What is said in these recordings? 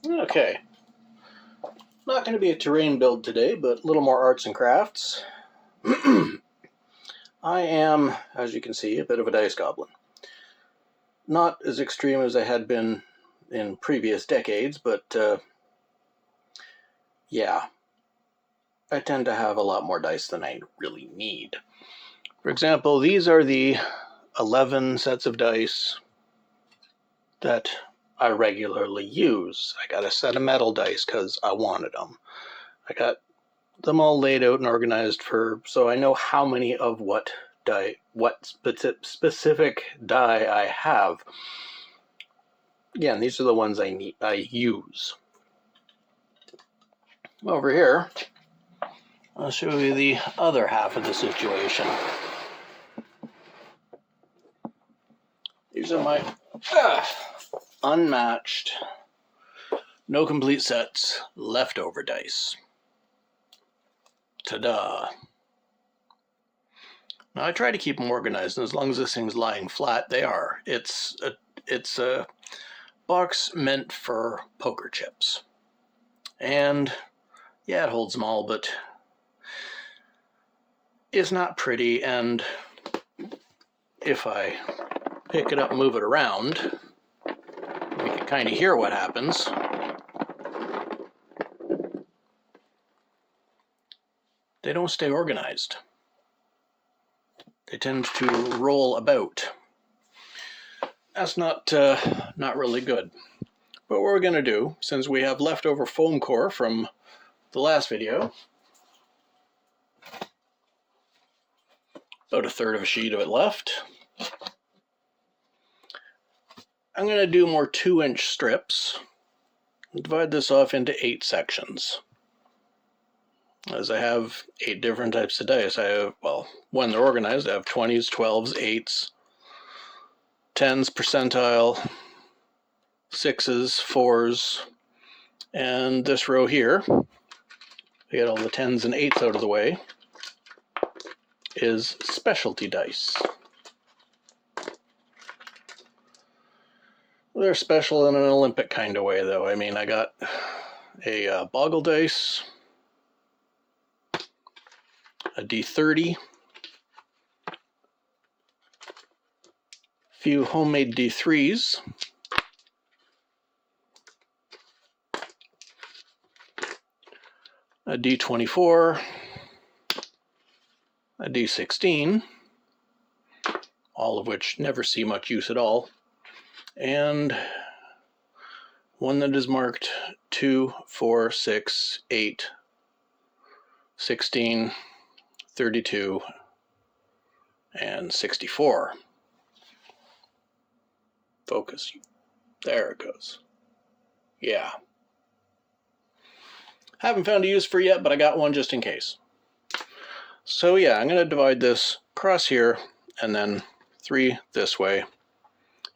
Okay, not going to be a terrain build today, but a little more arts and crafts. I am, as you can see, a bit of a dice goblin. Not as extreme as I had been in previous decades, but yeah, I tend to have a lot more dice than I really need. For example, these are the 11 sets of dice that I regularly use. I got a set of metal dice because I wanted them. I got them all laid out and organized so I know how many of what specific die I have. Again, these are the ones I use. Over here, I'll show you the other half of the situation. These are my unmatched, no complete sets, leftover dice. Ta-da! Now I try to keep them organized, and as long as this thing's lying flat, they are. It's a box meant for poker chips. And yeah, it holds them all, but it's not pretty, and if I pick it up and move it around, we can kind of hear what happens. They don't stay organized. They tend to roll about. That's not really good. But what we're going to do, since we have leftover foam core from the last video, about a third of a sheet of it left, I'm going to do more 2-inch strips and divide this off into 8 sections. As I have 8 different types of dice. I have, well, when they're organized, I have 20s, 12s, 8s, 10s, percentile, 6s, 4s, and this row here, to get all the 10s and 8s out of the way, is specialty dice. They're special in an Olympic kind of way, though. I mean, I got a boggle dice, a D30, few homemade D3s, a D24, a D16, all of which never see much use at all, and one that is marked 2, 4, 6, 8, 16, 32, and 64. Focus. There it goes. Yeah. Haven't found a use for it yet, but I got one just in case. So yeah, I'm going to divide this across here and then 3 this way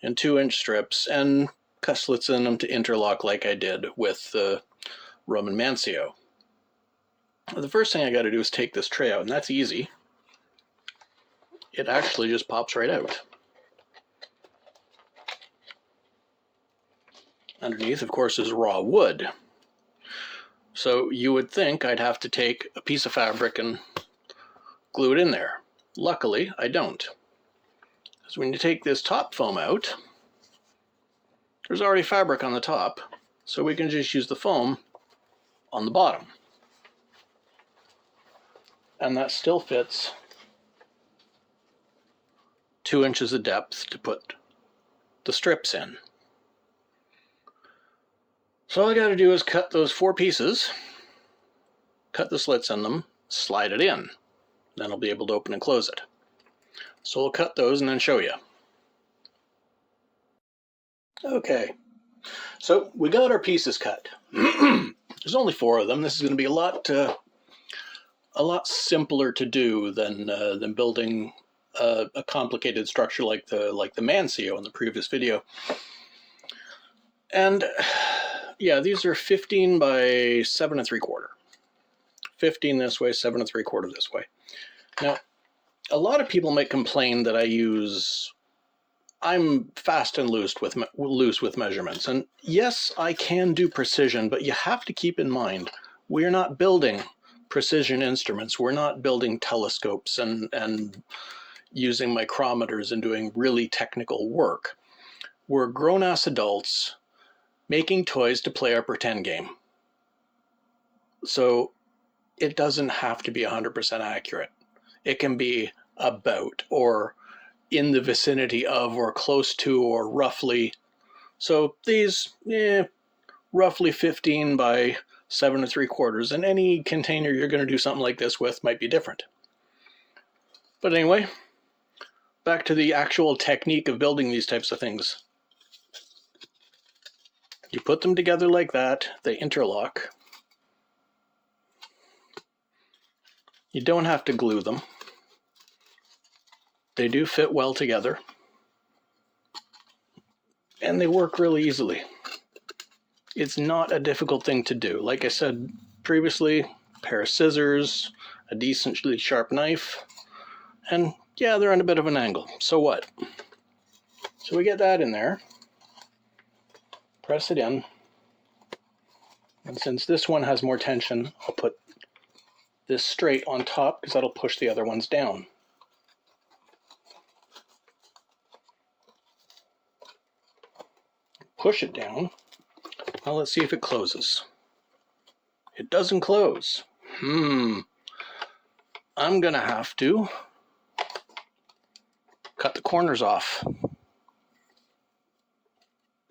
in 2-inch strips and cut slits in them to interlock like I did with the Roman Mancio. The first thing I got to do is take this tray out, and that's easy. It actually just pops right out. Underneath, of course, is raw wood. So you would think I'd have to take a piece of fabric and glue it in there. Luckily, I don't. Because when you take this top foam out, there's already fabric on the top, so we can just use the foam on the bottom. And that still fits 2 inches of depth to put the strips in. So all I got to do is cut those 4 pieces, cut the slits in them, slide it in. Then I'll be able to open and close it. So we'll cut those and then show you. Okay, so we got our pieces cut. There's only 4 of them. This is going to be a lot simpler to do than building a complicated structure like the Mancio in the previous video. And yeah, these are 15 by 7 3/4. 15 this way, 7 3/4 this way. Now, a lot of people might complain that I use I'm fast and loose with measurements. And yes, I can do precision, but you have to keep in mind, we're not building precision instruments. We're not building telescopes and using micrometers and doing really technical work. We're grown-ass adults making toys to play our pretend game. So it doesn't have to be 100% accurate. It can be about, or in the vicinity of, or close to, or roughly. So these, roughly 15 by 7 3/4, and any container you're going to do something like this with might be different. But anyway, back to the actual technique of building these types of things. You put them together like that, they interlock. You don't have to glue them. They do fit well together. And they work really easily. It's not a difficult thing to do. Like I said previously, a pair of scissors, a decently sharp knife, and yeah, they're on a bit of an angle. So what? So we get that in there, press it in, and since this one has more tension, I'll put this straight on top because that'll push the other ones down. Push it down. Now let's see if it closes. It doesn't close. I'm gonna have to cut the corners off.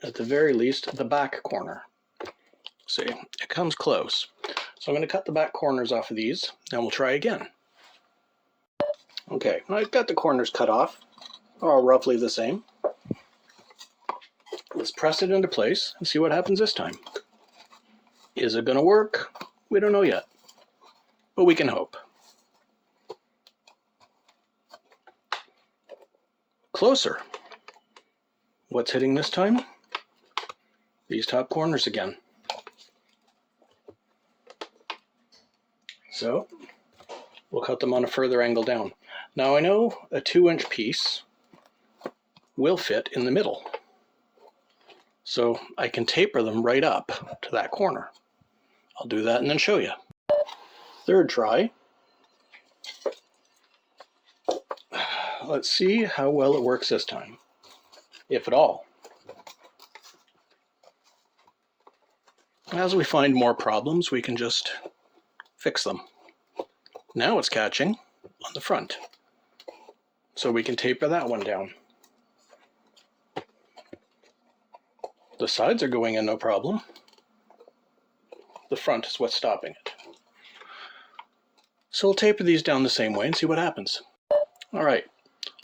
At the very least, the back corner. See, it comes close. So I'm going to cut the back corners off of these, and we'll try again. Okay, I've got the corners cut off, all roughly the same. Let's press it into place and see what happens this time. Is it going to work? We don't know yet, but we can hope. Closer. What's hitting this time? These top corners again. So we'll cut them on a further angle down. Now I know a 2-inch piece will fit in the middle. So I can taper them right up to that corner. I'll do that and then show you. Third try. Let's see how well it works this time, if at all. As we find more problems, we can just fix them. Now it's catching on the front, so we can taper that one down. The sides are going in no problem. The front is what's stopping it. So we'll taper these down the same way and see what happens. All right,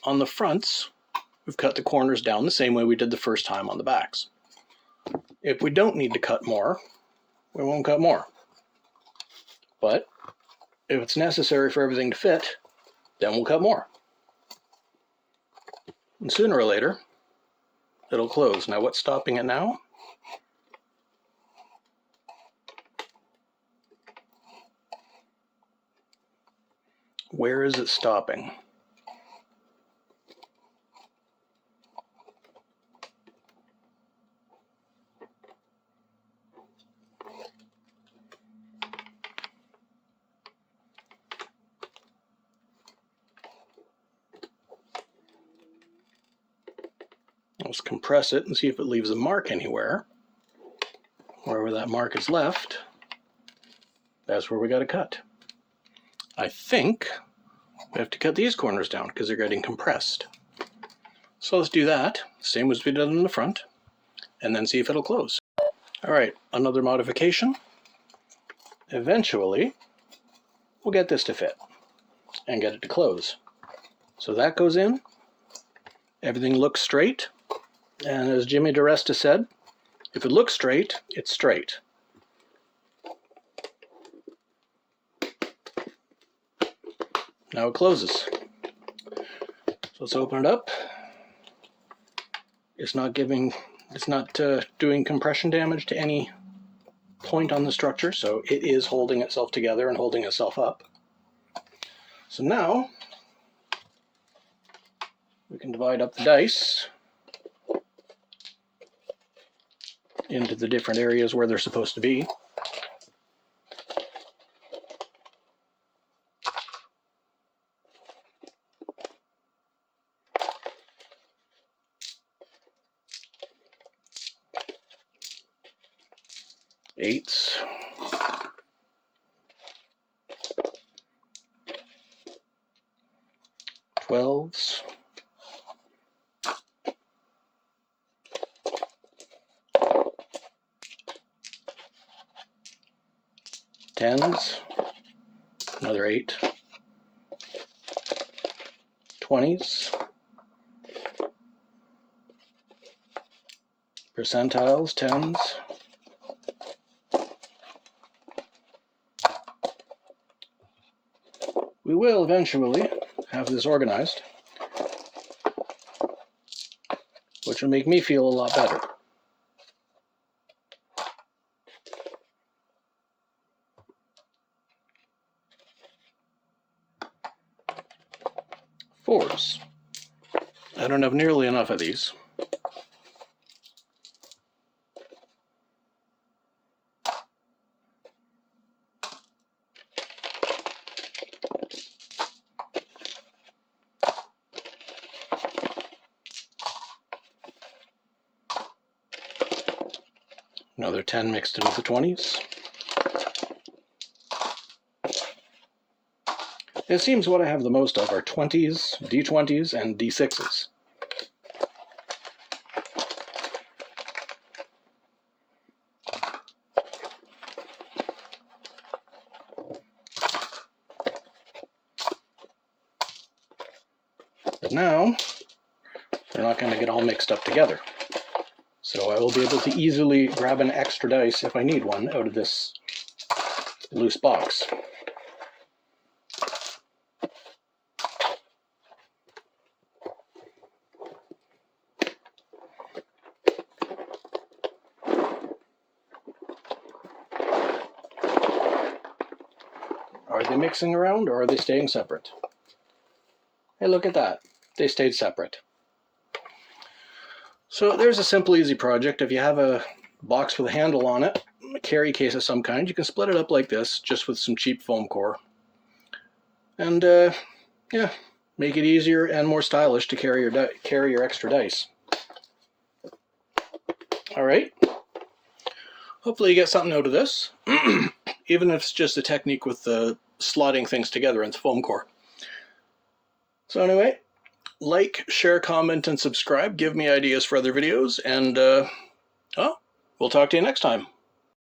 on the fronts, we've cut the corners down the same way we did the first time on the backs. If we don't need to cut more, we won't cut more. But if it's necessary for everything to fit, then we'll cut more. And sooner or later, it'll close. Now what's stopping it now? Where is it stopping? Let's compress it and see if it leaves a mark anywhere. Wherever that mark is left, that's where we got to cut. I think we have to cut these corners down because they're getting compressed. So let's do that, same as we did on the front, and then see if it'll close. All right, another modification. Eventually, we'll get this to fit and get it to close. So that goes in, everything looks straight, and as Jimmy DeResta said, if it looks straight, it's straight. Now it closes. So let's open it up. It's not doing compression damage to any point on the structure, so it is holding itself together and holding itself up. So now we can divide up the dice into the different areas where they're supposed to be. Eights. Twelves. Tens. Another 8. 20s. Percentiles, 10s. We will eventually have this organized, which will make me feel a lot better. Fours. I don't have nearly enough of these. Another 10 mixed in with the 20s. It seems what I have the most of are 20s, D20s, and D6s. But now, they're not going to get all mixed up together. So I will be able to easily grab an extra dice if I need one out of this loose box. Are they mixing around or are they staying separate? Hey, look at that. They stayed separate. So there's a simple, easy project. If you have a box with a handle on it, a carry case of some kind, you can split it up like this, just with some cheap foam core. And yeah, make it easier and more stylish to carry your extra dice. All right. Hopefully you get something out of this, even if it's just a technique with slotting things together in foam core. So anyway, like, share, comment, and subscribe. Give me ideas for other videos, and we'll talk to you next time.